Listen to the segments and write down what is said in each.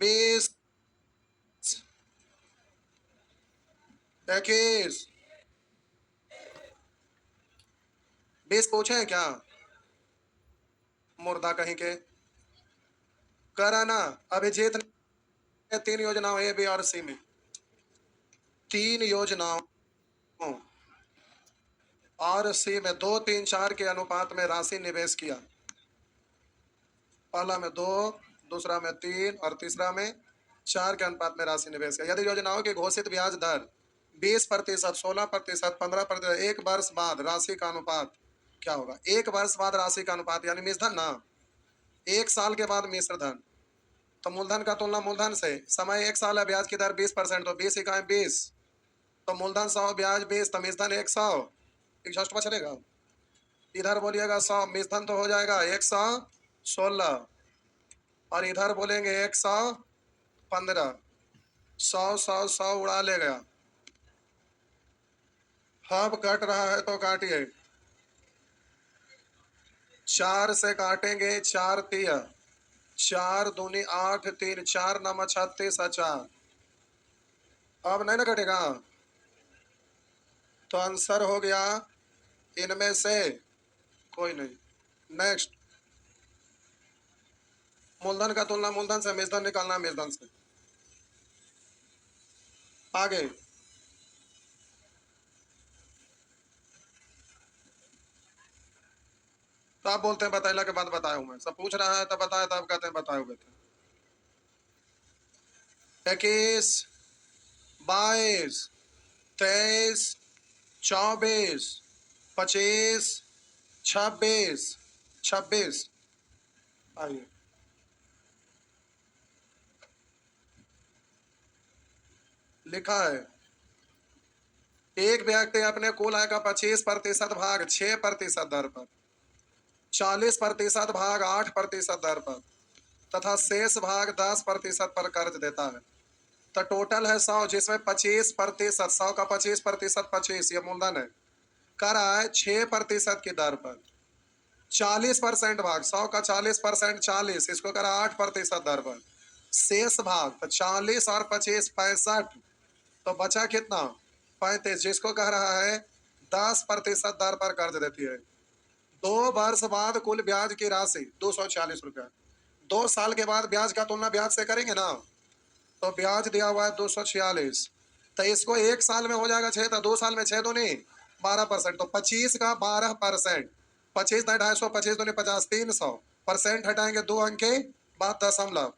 20, 21, 20 पूछे हैं क्या? मुर्दा कहीं के करा ना। अभिजीत ने 3 योजनाओं ए बी और सी में 3 योजनाओं और सी में 2, 3, 4 के अनुपात में राशि निवेश किया। पहला में 2, दूसरा में 3 और तीसरा में 4 के अनुपात में राशि निवेश किया। यदि योजनाओं की घोषित ब्याज दर 20%, 16%, 15%, एक वर्ष बाद राशि का अनुपात क्या होगा? एक वर्ष बाद राशि का अनुपात यानी मिश्रधन ना, एक साल के बाद मिश्रधन। तो मूलधन का तुलना मूलधन से, समय 1 साल है, ब्याज की दर 20%, तो 20 इकाई 20, तो मूलधन 100, ब्याज 20, तो मिश्रधन 100, एग्जॉस्ट चलेगा। इधर बोलिएगा 100, मिश्रधन तो हो जाएगा 116, और इधर बोलेंगे 115, 100 उड़ा ले गया। अब कट रहा है तो काटिए, 4 से काटेंगे, 4 तिया 4 दूनी 8, 3 4 9 36 4। अब नहीं ना कटेगा, तो आंसर हो गया इनमें से कोई नहीं। नेक्स्ट, मूलधन का तुलना मूलधन से, मिश्रधन निकालना मिश्रधन से। आगे तो आप बोलते हैं बताइला के बाद बताया हूं मैं, सब पूछ रहा है तब बताया, तब कहते हैं बताए हुए थे। 21, 22, 23, 24, 25, 26, 26। आइए, लिखा है एक व्यक्ति अपने कुल आय का 25% भाग 6% दर पर, 40% भाग 8% दर पर तथा शेष भाग 10% पर कर्ज देता है। तो टोटल है 100, जिसमें 25%, 100 का 25%, 25 ये मूलधन है, कर रहा है 6% की दर पर। 40% भाग 100 का 40%, 40 इसको करा 8% दर पर। शेष भाग तो 40 और 25 65, तो बचा कितना? 35, जिसको कह रहा है 10% दर पर कर्ज देती है। 2 वर्ष बाद कुल ब्याज की राशि 246 रुपया। 2 साल के बाद ब्याज का तुलना ब्याज से करेंगे ना, तो ब्याज दिया हुआ है 246, तो इसको 1 साल में हो जाएगा 6, तो 2 साल में 6 दूनी 12%, तो 25 का 12%, 25 नहीं 250, 25 दूनी 50, 300%, हटाएंगे 2 अंक के बाद दशमलव,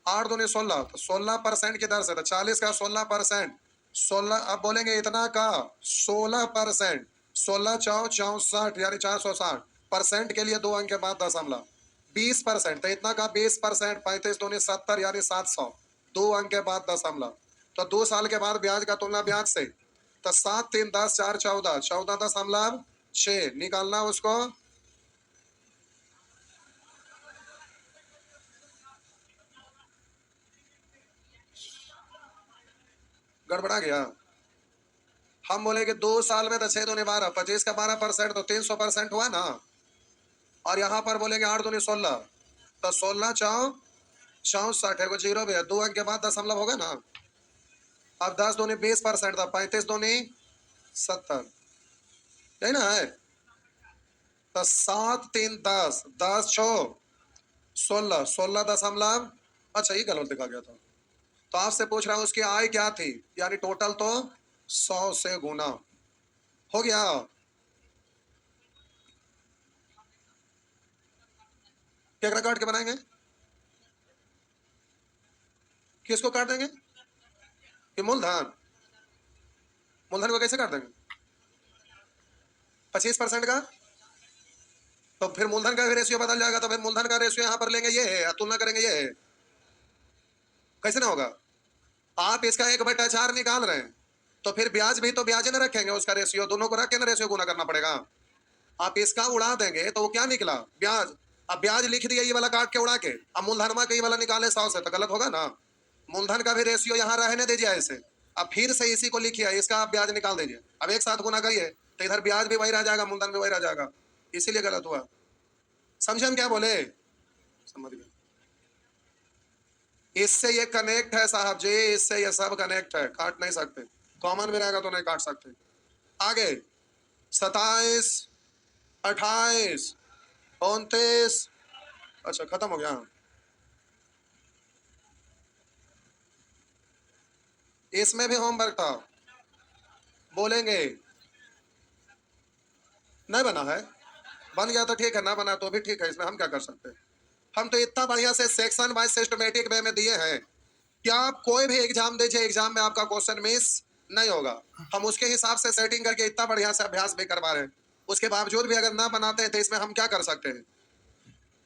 8 दूनी 16, तो 16% की दर से, तो 40 का 16%, 16, अब बोलेंगे इतना का 16%, 16 चौ 64 यानी 460%, के लिए 2 अंक के बाद दशमलव, 20%, तो इतना का 20%, 35 दूनी 70 यानी 700, 2 अंक के बाद दशमलव। तो 2 साल के बाद ब्याज का तुलना ब्याज से, तो 7 3 10 4 14, 14.6 निकालना उसको। गड़बड़ा गया। हम बोले कि 2 साल में तो 6 दूनी 12, 25 का 12%, तो 300% हुआ ना। और यहाँ पर बोलेंगे 8 दूनी 16, तो 16 चौ 64 है, जीरो भी है, 2 अंक के बाद दशमलव होगा ना। अब 10 दूनी 20%, था 35 दूनी 70, यही ना है। तो 7 3 10, 10 छो 16, 16 अच्छा ये गलत लिखा गया था। तो आपसे पूछ रहा हूं उसकी आय क्या थी, यानी टोटल तो 100 से गुना हो गया। क्या काट के बनाएंगे, किसको काट देंगे? कि मूलधन, मूलधन को कैसे काट देंगे? 25% का, तो फिर मूलधन का भी रेशियो बदल जाएगा, तो फिर मूलधन का रेशियो यहाँ पर लेंगे ये है, तुलना करेंगे ये है, कैसे ना होगा? आप इसका 1/4 निकाल रहे हैं, तो फिर ब्याज भी तो ब्याज ना रखेंगे, उसका रेशियो दोनों को रख के ना रेशियो गुना करना पड़ेगा। आप इसका उड़ा देंगे तो वो क्या निकला? ब्याज। अब ब्याज लिख दिया ये वाला काट के उड़ा के, अब मूलधनमा के ये वाला निकाले 100 से, तो गलत होगा ना। मूलधन का भी रेशियो यहाँ रहने दीजिए ऐसे, अब फिर से इसी को लिखिए, इसका आप ब्याज निकाल दीजिए, अब एक साथ गुना करिए, तो इधर ब्याज भी वही रह जाएगा, मूलधन भी वही रह जाएगा, इसीलिए गलत हुआ। समझे हम क्या बोले? समझ गए। इससे ये कनेक्ट है साहब जी, इससे ये सब कनेक्ट है, काट नहीं सकते। कॉमन में रहेगा तो नहीं काट सकते। आगे 27, 28, 29। अच्छा खत्म हो गया। इसमें भी होमवर्क था, बोलेंगे नहीं बना है, बन गया तो ठीक है, ना बना तो भी ठीक है, इसमें हम क्या कर सकते हैं। हम तो इतना बढ़िया से सेक्शन वाइज सिस्टमेटिक वे में दिए हैं कि आप कोई भी एग्जाम दीजिए, एग्जाम में आपका क्वेश्चन मिस नहीं होगा। हम उसके हिसाब से सेटिंग करके इतना बढ़िया से अभ्यास भी करवा रहे हैं। उसके बावजूद भी अगर ना बनाते हैं तो इसमें हम क्या कर सकते हैं।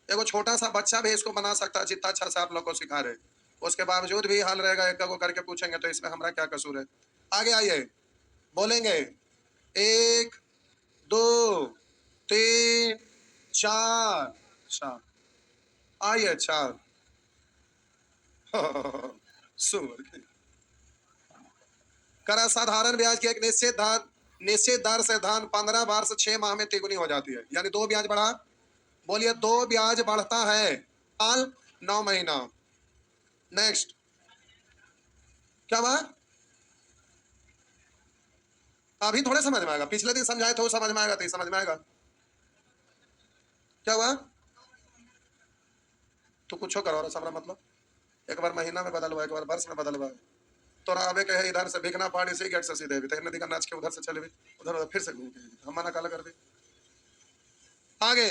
एगो छोटा सा बच्चा भी इसको बना सकता है, जितना अच्छा से आप लोग को सिखा रहे। उसके बावजूद भी हाल रहेगा, एक को करके पूछेंगे तो इसमें हमारा क्या कसूर है। आगे आइए, बोलेंगे 1, 2, 3, 4। चार आइए, 4। सुवर की करा साधारण ब्याज की एक निश्चित दर से धन 15 बार से 6 माह में तिगुनी हो जाती है, यानी 2 ब्याज बढ़ा। बोलिए 2 ब्याज बढ़ता है साल 9 महीना। नेक्स्ट क्या बात, अभी थोड़े समझ में आएगा, पिछले दिन समझाए थे वो समझ में आएगा तो समझ में आएगा। क्या हुआ, तो कुछ करो और समरा मतलब एक बार महीना में बदलवा, एक बार वर्ष में बदलवा। तो आवे कहे इधर से भिखना पहाड़ी से गेट से सीधे भी नदी का नाच के उधर से चले भी, उधर फिर से घूम के हम मना काला कर दे। आगे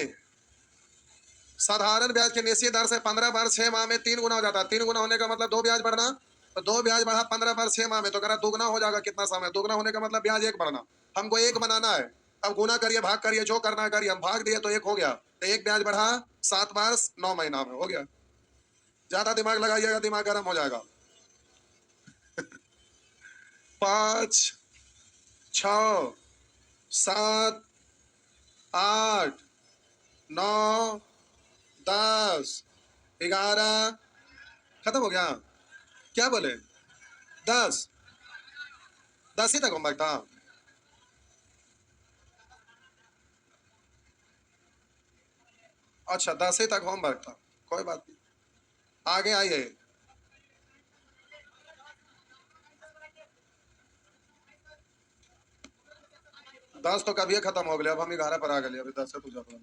साधारण ब्याज की निश्चित दर से 15 बार 6 माह में 3 गुना हो जाता है। 3 गुना होने का मतलब 2 ब्याज बढ़ना, तो 2 ब्याज बढ़ा 15 बार 6 माह में, तो करा दुगना हो जाएगा कितना समय। दुगना होने का मतलब ब्याज 1 बढ़ना। हमको 1 बनाना है, अब गुना करिए भाग करिए जो करना है करिए। हम भाग दिए तो 1 हो गया, तो 1 ब्याज बढ़ा 7 बार 9 महीना में हो गया। ज्यादा दिमाग लगाइएगा दिमाग गर्म हो जाएगा। 5, 6, 7, 8, 9, 10, 11। खत्म हो गया, क्या बोले 10, 10 ही तक होमवर्क था। अच्छा 10 ही तक होमवर्क था, कोई बात नहीं। आगे आइए, 10 तो कभी खत्म हो गया, अब हम 11 पर आ गए, अभी 10 से पूछा पड़ा।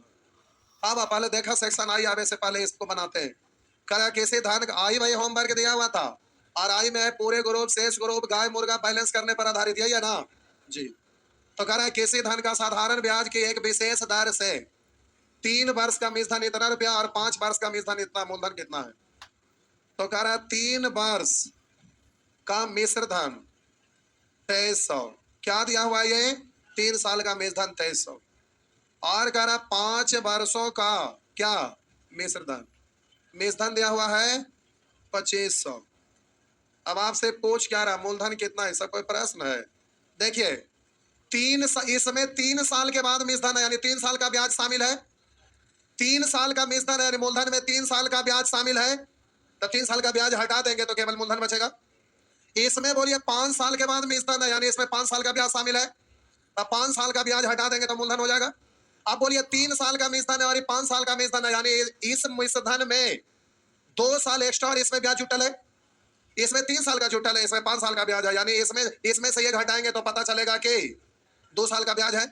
अब पहले देखा सेक्शन आई आवे से पहले इसको बनाते हैं। क्या किसी धान आई भाई होमवर्क दिया हुआ था, और आई में पूरे ग्रुप शेष ग्रुप गाय मुर्गा बैलेंस करने पर आधारित, यही है ना जी। तो कह रहा है किसी धन का साधारण ब्याज की एक विशेष दर से 3 वर्ष का मिश्रधन इतना रुपया और 5 वर्ष का मिश्रधन इतना, मूलधन कितना है। तो कह रहा है 3 वर्ष का मिश्रधन 2300, क्या दिया हुआ है ये 3 साल का मिश्रधन 2300, और कह रहा 5 वर्षों का क्या मिश्रधन, मिश्रधन दिया हुआ है 2500। अब आपसे पूछ क्या रहा, मूलधन कितना है, सब कोई प्रश्न है। देखिए इसमें 3 साल के बाद मिश्रधन है, यानी 3 साल का ब्याज शामिल है। 3 साल का मिश्रधन है, यानी मूलधन में 3 साल का ब्याज शामिल है। तो 3 साल का ब्याज हटा देंगे तो केवल मूलधन बचेगा। इसमें बोलिए 5 साल के बाद मिश्रधन है, यानी इसमें 5 साल का ब्याज शामिल है। अब 5 साल का ब्याज हटा देंगे तो मूलधन हो जाएगा। अब बोलिए 3 साल का मिश्रधन है और 5 साल का मिश्रधन है, यानी इस मिश्रधन में 2 साल एक्स्ट्रा और इसमें ब्याज जुटल है। इसमें 3 साल का जुटल है, इसमें 5 साल का ब्याज है, यानी इसमें से ये घटाएंगे तो पता चलेगा कि 2 साल का ब्याज है।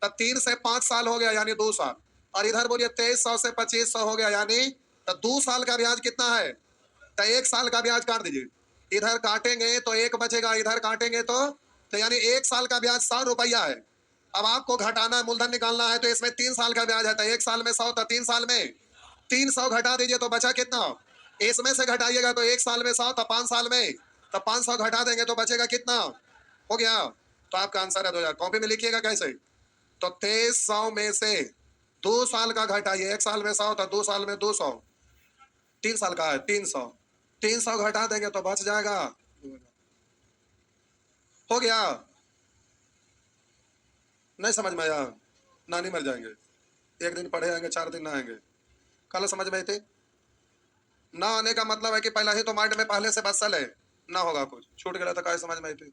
तब 3 से 5 साल हो गया, यानी 2 साल। और इधर बोलिए 2300 से 2500 हो गया, यानी तो 2 साल का ब्याज कितना है, तो 1 साल का ब्याज काट दीजिए। इधर काटेंगे तो 1 बचेगा, इधर काटेंगे तो यानी 1 साल का ब्याज 100 रुपया है। अब आपको घटाना है, मूलधन निकालना है, तो इसमें 3 साल का ब्याज है, तो 1 साल में 100, तो 3 साल में 300 घटा दीजिए तो बचा कितना। इसमें से घटाइएगा तो 1 साल में 100, तो 5 साल में तो 500 घटा देंगे तो बचेगा कितना, हो गया। तो आपका आंसर है 2000। कॉपी में लिखिएगा कैसे, तो 2300 में से 2 साल का घटाइए, 1 साल में 100 तो 2 साल में 200, 3 साल का है 300, 300 घटा देंगे तो बच जाएगा, हो गया। नहीं समझ में आया, नानी मर जाएंगे, 1 दिन पढ़े आएंगे 4 दिन ना आएंगे। कल समझ में थे ना आने का मतलब है कि पहला ही तो माइंड में पहले से बसल है, ना होगा कुछ छूट गया तो क्या समझ में थे।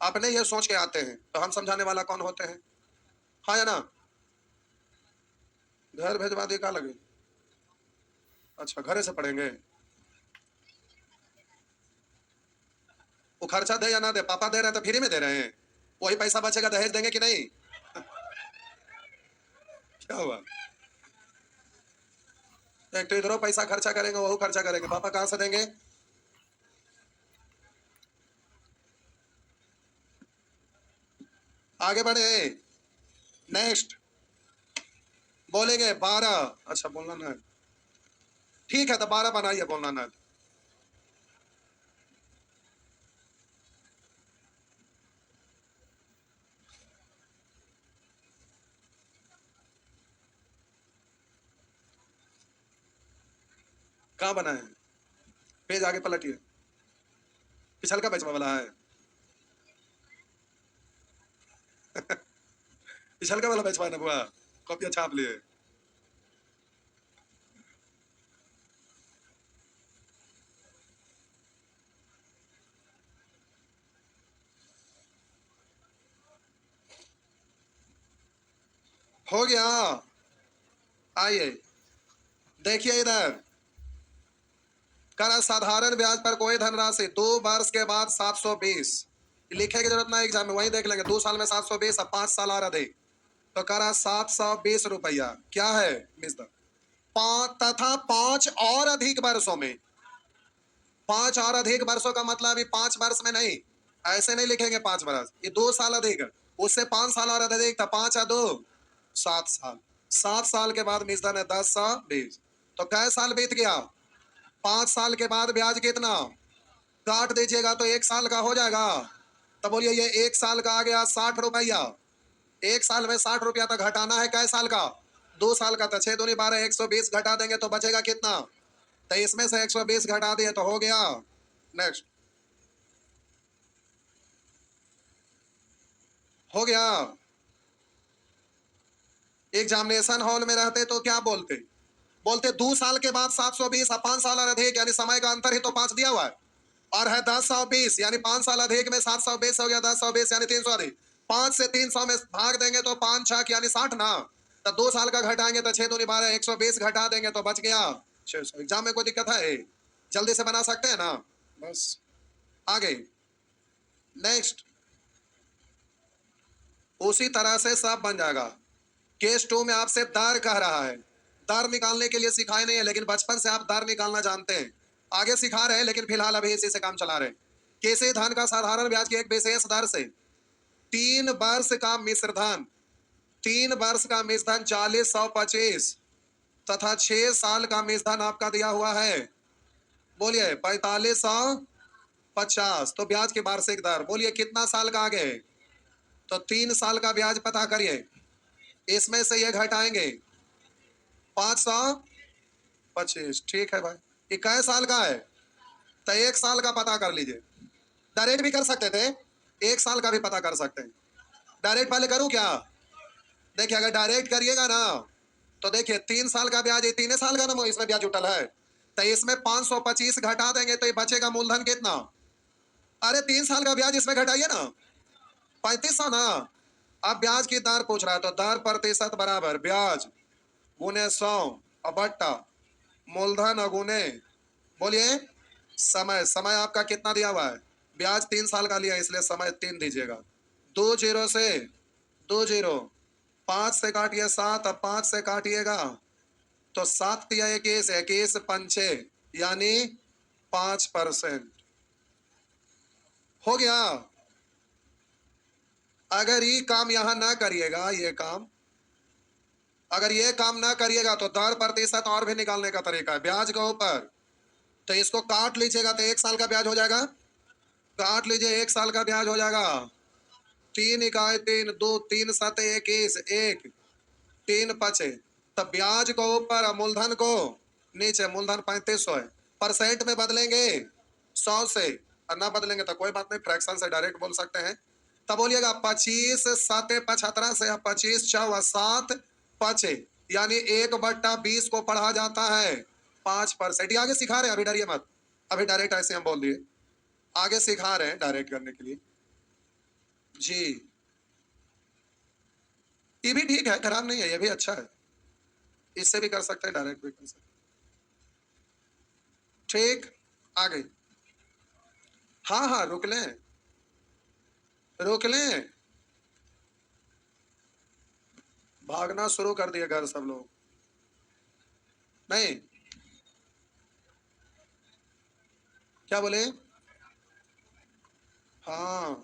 अपने ये सोच के आते हैं तो हम समझाने वाला कौन होते हैं, हाँ या ना। घर भेजवा दी का लगे, अच्छा घरे से पढ़ेंगे। वो खर्चा दे या ना दे, पापा दे रहे हैं तो फ्री में दे रहे हैं, वही पैसा बचेगा दहेज देंगे कि नहीं? क्या हुआ? एक तो इधरों पैसा खर्चा करेंगे, वो खर्चा करेंगे, पापा कहां से देंगे? आगे बढ़े, नेक्स्ट बोलेंगे 12। अच्छा बोलना ना है, ठीक है तो 12 बनाइए, बोलना ना है। कहाँ बना है? पेज आगे पलटिए, पिछल का बचवा वाला है। पिछल का वाला बचवा है ना बुआ, कॉपियां छाप लिए। हो गया, आइए देखिए इधर, कर साधारण ब्याज पर कोई धनराशि 2 वर्ष के बाद 720, लिखे की जरूरत ना एग्जाम में, वही देख लेंगे। 2 साल में 720, अब 5 साल और अधिक, तो करा 720 रुपया। क्या है मिस्टर? तथा 5 और अधिक वर्षों में, 5 और अधिक वर्षों का मतलब अभी 5 वर्ष में नहीं, ऐसे नहीं लिखेंगे 5 वर्ष, ये 2 साल अधिक, उससे 5 साल और अधिक था, 5 या 2 7 साल। 7 साल के बाद मिस्टर ने 10 20, तो कै साल बीत गया? 5 साल के बाद ब्याज कितना काट दीजिएगा तो 1 साल का हो जाएगा। तो बोलिए ये 1 साल का आ गया 60 रुपया, 1 साल में 60 रुपया तक घटाना है, कै साल का? 2 साल का। तो 6 दूनी 12, 120 घटा देंगे तो बचेगा कितना? तो इसमें से 120 घटा दिए तो हो गया। नेक्स्ट, हो गया। एग्जामिनेशन हॉल में रहते तो क्या बोलते? बोलते 2 साल के बाद 720, 5 साल और अधिक, यानी समय का अंतर ही तो 5 दिया हुआ है, और है 10 20, यानी 5 साल अधिक में 720 हो गया, 10 20 यानी 300 अधिक, 5 से 300 में भाग देंगे तो 5 6 यानी 60 ना। तो 2 साल का घटाएंगे तो 6 दूनी 12, 120 घटा देंगे तो बच गया 600। एग्जाम में कोई दिक्कत है? जल्दी से बना सकते हैं ना? बस आगे, नेक्स्ट, उसी तरह से सब बन जाएगा। केस 2 में आपसे दर कह रहा है, दर निकालने के लिए सिखाए नहीं है, लेकिन बचपन से आप दर निकालना जानते हैं, आगे सिखा रहे हैं, लेकिन फिलहाल अभी इसी से काम चला रहे हैं। किसी धन का साधारण ब्याज की एक विशेष दर से 3 वर्ष का मिश्र धन, 3 वर्ष का मिश्र धन 40 125 तथा 6 साल का मिश्र धन आपका दिया हुआ है, बोलिए 4550। तो ब्याज की वार्षिक दर बोलिए कितना साल का आगे? तो 3 साल का ब्याज पता करिए, इसमें से ये घटाएंगे 525, ठीक है भाई। ये कै साल का है? तो 1 साल का पता कर लीजिए, डायरेक्ट भी कर सकते थे, 1 साल का भी पता कर सकते हैं। डायरेक्ट पहले करूं क्या? देखिए अगर डायरेक्ट करिएगा ना तो देखिए 3 साल का ब्याज, ये 3 साल का ना इसमें ब्याज उठल है, तो इसमें 525 घटा देंगे तो ये बचेगा मूलधन कितना? अरे 3 साल का ब्याज इसमें घटाइए ना, 3500 ना। अब ब्याज की दर पूछ रहा है, तो दर प्रतिशत बराबर ब्याज गुने 100 और बट्टा मूलधन अगुने, बोलिए समय। समय आपका कितना दिया हुआ है? ब्याज 3 साल का लिया इसलिए समय 3 दीजिएगा। 2 जीरो से 2 जीरो, 5 से काटिए 7, अब 5 से काटिएगा तो 7 दिया 21, 21 पंचे यानी 5%। हो गया। अगर ये काम यहां ना करिएगा, ये काम अगर ये काम ना करिएगा तो दर प्रतिशत और भी निकालने का तरीका है ब्याज के ऊपर। तो इसको काट लीजिएगा तो 1 साल का ब्याज हो जाएगा, काट लीजिए 1 साल का ब्याज हो जाएगा। 3 इकाई 3, 2 3 7 21, 1 3 पचे, तब ब्याज को ऊपर और मूलधन को नीचे। मूलधन 3500 है, परसेंट में बदलेंगे 100 से, और ना बदलेंगे तो कोई बात नहीं, फ्रैक्शन से डायरेक्ट बोल सकते हैं। तब बोलिएगा 25 7 75 से 25 4 7 पचे, यानी 1/20 को पढ़ा जाता है 5%। ये आगे सिखा रहे हैं, अभी डरिए मत, अभी डायरेक्ट ऐसे हम बोल दिए, आगे सिखा रहे हैं डायरेक्ट करने के लिए जी। ये भी ठीक है, खराब नहीं है, ये भी अच्छा है, इससे भी कर सकते हैं, डायरेक्ट भी कर सकते हैं। ठीक, आगे हाँ हाँ रुक लें, रुक लें। भागना शुरू कर दिए घर सब लोग। नहीं, क्या बोले? हाँ,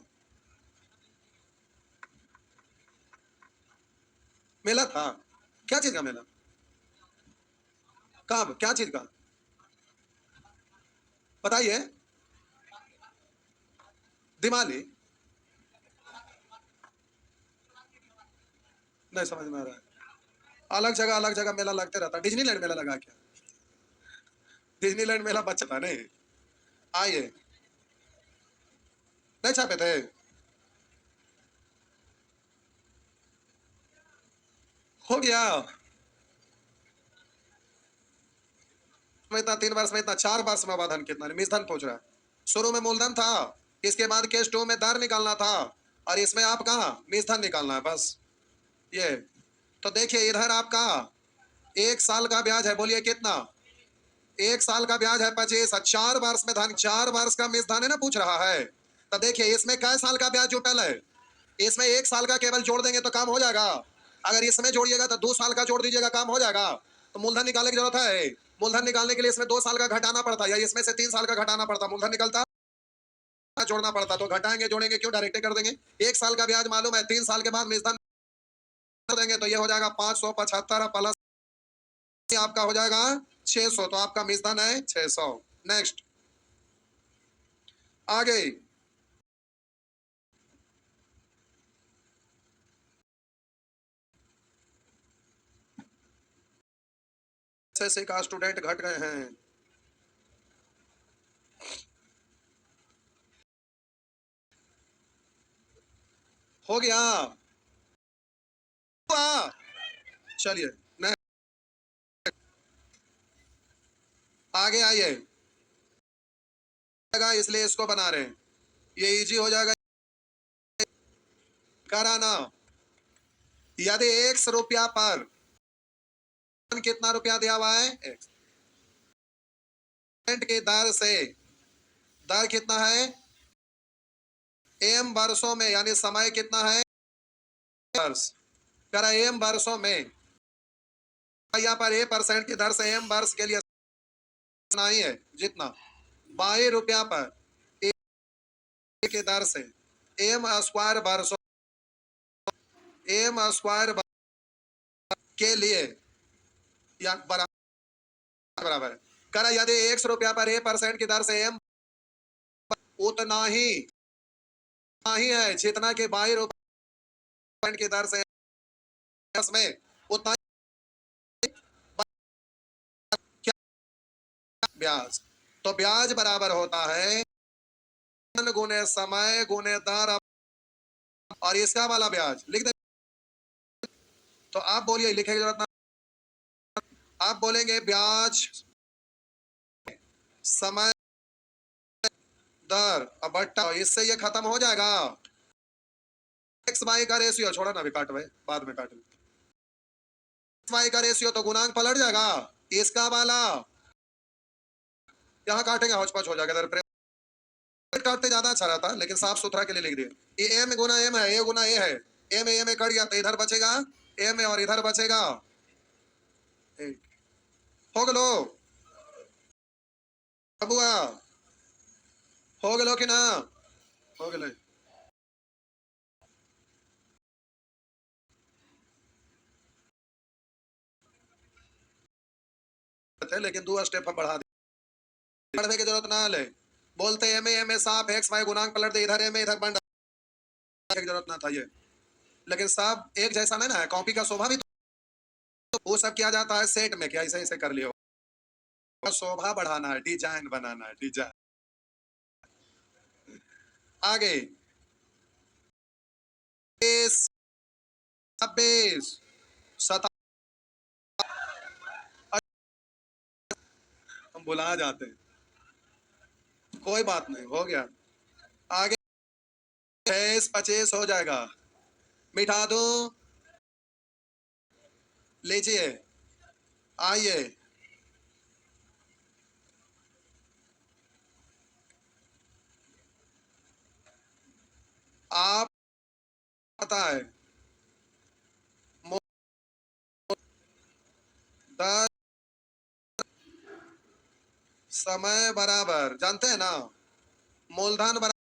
मेला था। क्या चीज का मेला? कब, क्या चीज का? बताइए। दिवाली? नहीं समझ में आ रहा है। अलग जगह मेला लगते रहता है। डिज्नीलैंड मेला लगा क्या? डिज्नीलैंड मेला बच्चा था नहीं। आइए। नहीं छापे थे? हो गया। में इतना 3 वर्ष में इतना, 4 वर्ष में धन कितना निधन पूछ रहा है। शुरू में मूलधन था, इसके बाद केस 2 में दर निकालना था, और इसमें आपका निधन निकालना है बस ये। तो देखिए इधर आपका 1 साल का ब्याज है, बोलिए कितना? 1 साल का ब्याज है 25। 4 वर्ष में धन, 4 वर्ष का धन है ना पूछ रहा है। तो देखिए इसमें कै साल का ब्याज जुटल है? इसमें 1 साल का केवल जोड़ देंगे तो काम हो जाएगा। अगर इसमें जोड़िएगा तो 2 साल का जोड़ दीजिएगा, काम हो जाएगा। तो मूलधन निकालने की जरूरत है। मूलधन निकालने के लिए इसमें 2 साल का घटाना पड़ता है, या इसमें से 3 साल का घटाना पड़ता। मूलधन निकलता जोड़ना पड़ता, तो घटाएंगे जोड़ेंगे क्यों, डायरेक्ट कर देंगे। 1 साल का ब्याज मालूम है, 3 साल के बाद मूलधन देंगे तो ये हो जाएगा 575 प्लस आपका हो जाएगा 600। तो आपका मूलधन है 600। नेक्स्ट आगे। से का स्टूडेंट घट गए हैं। हो गया। चलिए आगे आइए। इसलिए इसको बना रहे हैं, ये इजी हो जाएगा कराना। यदि 100 रुपया पर कितना रुपया दिया हुआ है, 1% की दर से, दर कितना है एम वर्षों में, यानी समय कितना है वर्ष, करा एम वर्षों में। यहाँ पर 1% की दर से एम वर्ष के लिए नहीं है जितना 22 रुपया पर की दर से एम स्क्वायर वर्षों, एम स्क्वायर के लिए या बराबर करा। यदि 100 रुपया पर 1% की दर से एम उतना ही है जितना के 22 रुपये की दर से में उतना क्या ब्याज। तो ब्याज बराबर होता है गुने समय गुने दर, और इसका वाला ब्याज लिख दे। तो आप बोलिए, लिखे की जरूरत ना, आप बोलेंगे ब्याज समय दर अब बट्टा, इससे ये खत्म हो जाएगा। एक्स वाई का रेशियो छोड़ा ना, अभी काट भाई, बाद में काट। वाई का रेशियो तो गुणांक पलट जाएगा। इसका वाला यहाँ काटेंगे हौच पौच हो जाएगा। इधर काटते ज्यादा अच्छा रहता, लेकिन साफ सुथरा के लिए लिख दिए। ये एम गुना एम है, ए गुना ए है। ए में कट गया तो इधर बचेगा ए में, और इधर बचेगा हो गलो बबुआ, हो गलो कि ना, हो गए थे, लेकिन 2 स्टेप हम बढ़ा दिए, बढ़ने की जरूरत ना ले। बोलते एम ए साफ एक्स वाई गुणांक पलट दे, इधर एम इधर बन की जरूरत ना था ये। लेकिन सब एक जैसा नहीं ना है, कॉपी का शोभा भी तो वो सब किया जाता है सेट में, क्या ऐसे ऐसे कर लियो। शोभा बढ़ाना है, डिजाइन बनाना है, डिजाइन। आगे 26 27 हम बुला जाते हैं, कोई बात नहीं, हो गया। आगे 26 हो जाएगा, मिटा दो। लीजिए आइए। दर समय बराबर, जानते हैं ना, मूलधन बराबर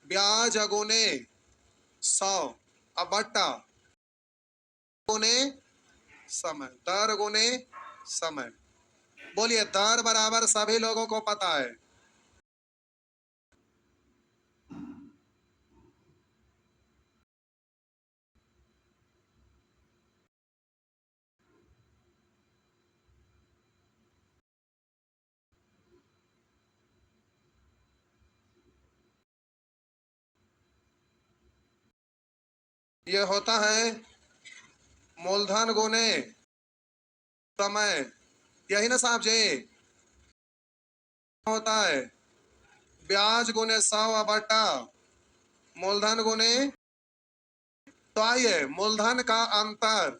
ब्याज अगुने 100 अब बट्टा गुने समय, दर गुने समय। बोलिए, दर बराबर सभी लोगों को पता है। ये होता है मूलधन गुने समय, यही ना साहब जी, होता है ब्याज गुने 100 बट्टा मूलधन गुने। तो आइए, मूलधन का अंतर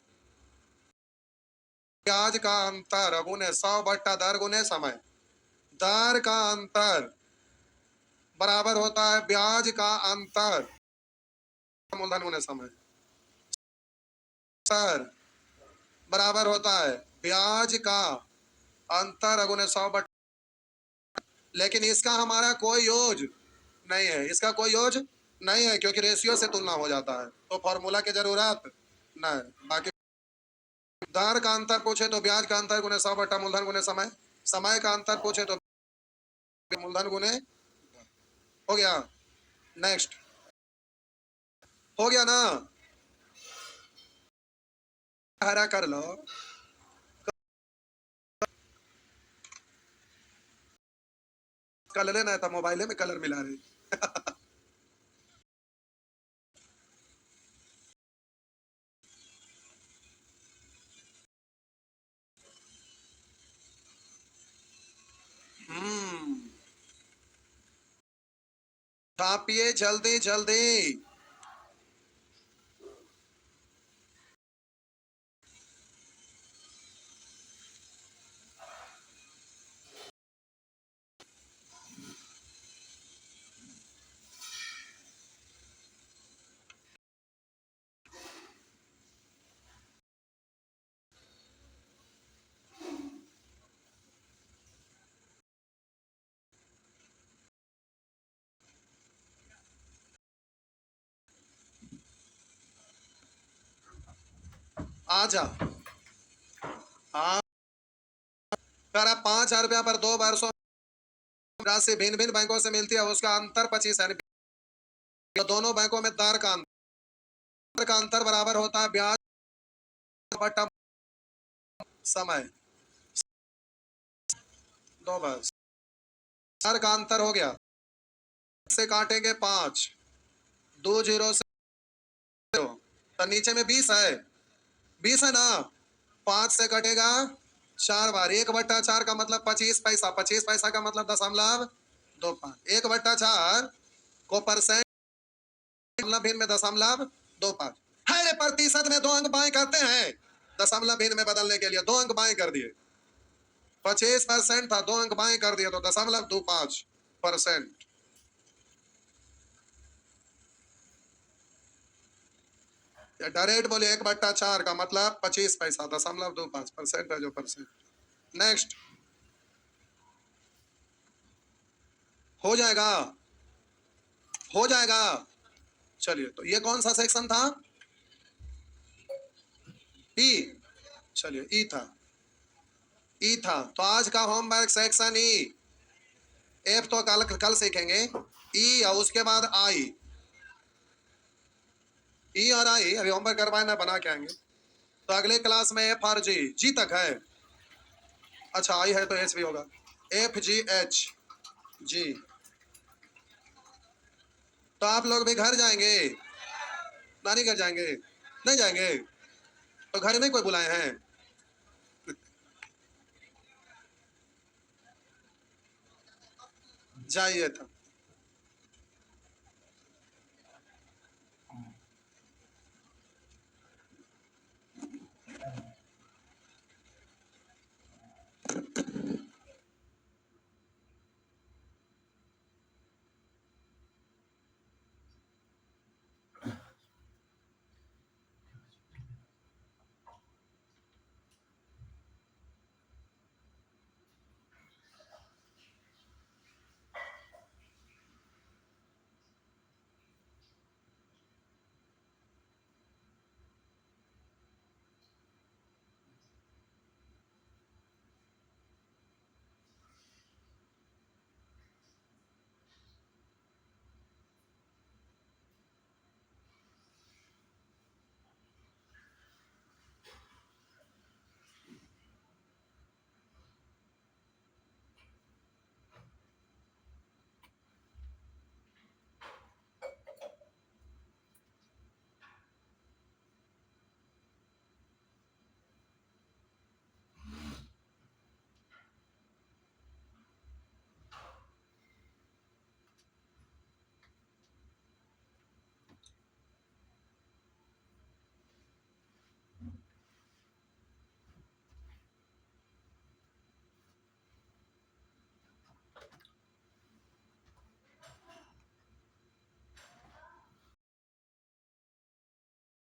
ब्याज का अंतर गुने 100 बट्टा दर गुने समय, दर का अंतर बराबर होता है ब्याज का अंतर मूलधन गुने समय, सर बराबर होता है ब्याज का अंतर गुने 100 बट्टा। लेकिन इसका हमारा कोई यूज नहीं है, इसका कोई यूज नहीं है, क्योंकि रेशियो से तुलना हो जाता है, तो फॉर्मूला की जरूरत नहीं। बाकी दर का अंतर पूछे तो ब्याज का अंतर गुने 100 बट्टा मूलधन गुने समय, समय का अंतर पूछे तो मूलधन गुने। हो गया, नेक्स्ट, हो गया ना, हरा कर लो। कलर लेना था, मोबाइल में कलर मिला रही। छापिए जल्दी जल्दी। आजा, हाँ, कर 5,000 रुपया पर 2 वर्षों राशि भिन्न भिन्न बैंकों से मिलती है, उसका अंतर 25 है। तो दोनों बैंकों में दर का अंतर बराबर होता है ब्याज बट्टा समय, दो बस, दर का अंतर हो गया, से काटेंगे 5, 2 जीरो से, तो नीचे में 20 है, 20 है ना, 5 से कटेगा 4 बार, 1/4 का मतलब 25 पैसा, 25 पैसा का मतलब 0.25, 1/4 को परसेंट दशमलव भिन्न में 0.25 है रे, प्रतिशत में 2 अंक बाएं करते हैं, दशमलव भिन्न में बदलने के लिए 2 अंक बाएं कर दिए, 25% था, 2 अंक बाएं कर दिए तो 0.25%। डायरेक्ट बोले 1/4 का मतलब 25 पैसा, 0.25% है जो परसेंट। नेक्स्ट, हो जाएगा, हो जाएगा। चलिए, तो ये कौन सा सेक्शन था? ई, चलिए ई था, ई था। तो आज का होमवर्क सेक्शन ई, एफ तो कल कल सीखेंगे, ई और उसके बाद आई, ई और आई अभी होमवर्क करवाए ना, बना के आएंगे। तो अगले क्लास में एफ और जी, जी तक है, अच्छा आई है तो एच भी होगा, एफ जी एच जी। तो आप लोग भी घर जाएंगे, नानी घर जाएंगे? नहीं जाएंगे? तो घर में कोई बुलाए हैं? जाइए था।